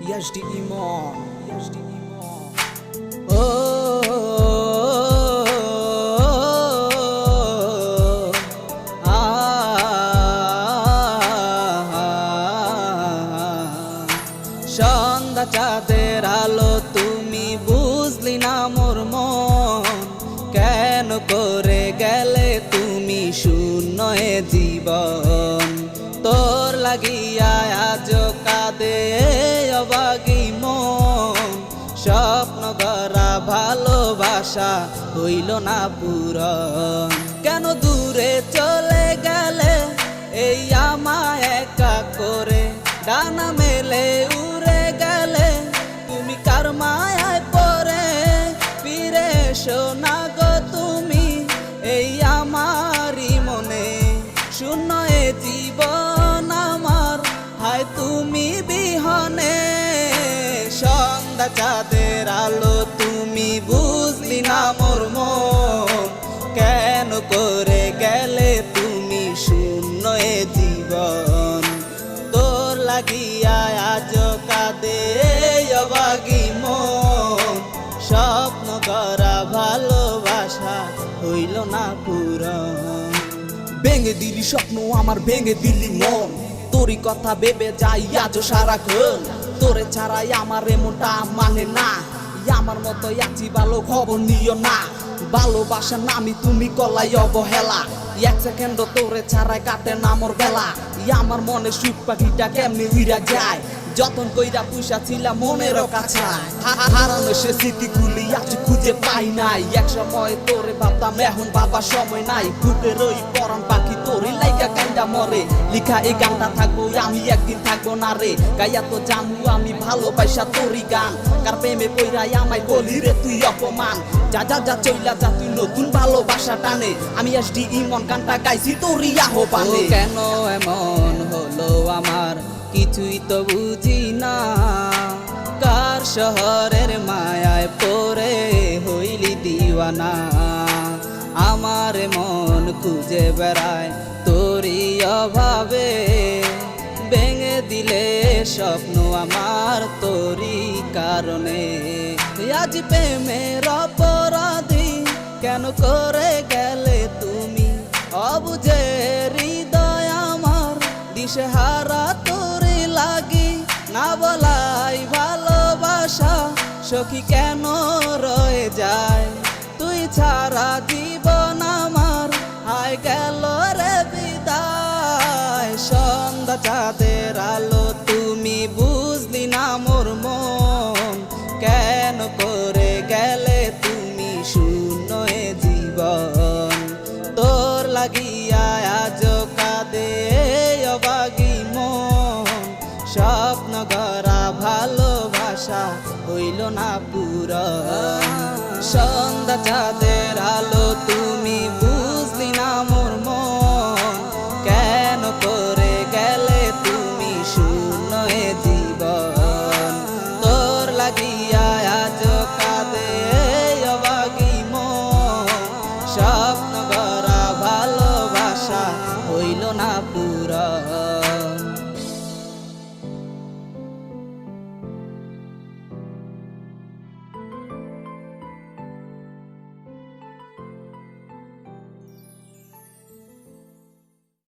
ইয়াসডি ইমন। ও সন্ধ্যা চাঁদের আলো তুমি বুঝলি না মোর মন, কেন করে গেলে তুমি শূন্য এ জীবন। তোর লাগিয়া আজ কাঁদে অবাগী মন, স্বপ্ন গড়া ভালোবাসা হইল না পূরণ। কেন দূরে চলে গেলে এই আমায় একা করে, ডানা মেলে উড়ে গেলে তুমি কার মায়ায় পড়ে। ফিরে এসো না গো তুমি এই আমারই মনে, শূন্য এ জীবন আমার হায় তুমি বিহনে। সন্ধ্যা চাঁদের আলো তুমি বুঝলি না মোর মন, কেন করে গেলে তুমি শূন্য এ জীবন। তোর লাগিয়া আজ কাঁদে অবাগী মন, স্বপ্ন করা ভালোবাসা হইল না পূরণ। ভেঙে দিলি স্বপ্ন আমার, ভেঙে দিলি মন, তোরই কথা ভেবে যাই আজ সারাক্ষণ। তোরে ছাড়াই আমার এমনটা মানে না, আমার মতো আছি ভালো খবর নিও না। ভালোবাসার নামি তুমি কলাই অবহেলা, এক সেকেন্ড তোরে ছাড়াই কাটে না মোর বেলা। আমার মনে সুখ পাখিটা কেমনি উইরা যায়, যতন কইরা পুষা ছিলাম মনের কাছে। হারানো সে স্মৃতিগুলি আজ খুঁজে পাই নাই, এক সময় তোরে ভাবতাম এখন বাবা সময় নাই। বুকের ওই পরাণ পাখি তোরে লাইগা কাইন্দা মরে, লিখা এই গানটা থাকবো আমি একদিন থাকবো না রে। গাইয়া তো জানু আমি ভালোবাসা তোরই গান, কার প্রেমে কইরাই আমায় বলি রে তুই অপমান। যা যা যা চইলা যা তুই নতুন ভালোবাসা টানে, আমি ইয়াসডি ইমন গানটা গাইছি তোরই আহ্বানে। কেন এমন হলো আমার কিছুই তো বুঝি না, কার শহরের মায়ায় পড়ে হইলি দিওয়ানা। আমার মন খুঁজে বেড়ায় তোরই অভাবে, ভেঙে দিলে স্বপ্ন আমার তোরই কারণে। আজ প্রেমের অপরাধী কেন করে গেলে তুমি, অবুঝে হৃদয় আমার দিশেহারা তোরে লাগি। না বলাই ভালোবাসা সখী কেন রয়ে যায়, তুই ছাড়া জীবন আমার হায় গেল রে বিদায়। সন্ধ্যা চাঁদের আলো তুমি বুঝলি না মোর মন, কেন করে গেলে তুমি শূন্য এ জীবন। তোর লাগিয়া আজ কাঁদে অবাগী মন, স্বপ্ন গড়া ভালোবাসা হইল না পূরণ। সন্ধ্যা চাঁদের আলো তুমি বুঝলি না মোর মন, কেন করে গেলে তুমি শূন্য এ জীবন। তোর লাগিয়া আজ কাঁদে অবাগী মন, স্বপ্ন গড়া ভালোবাসা হইল না পূরণ।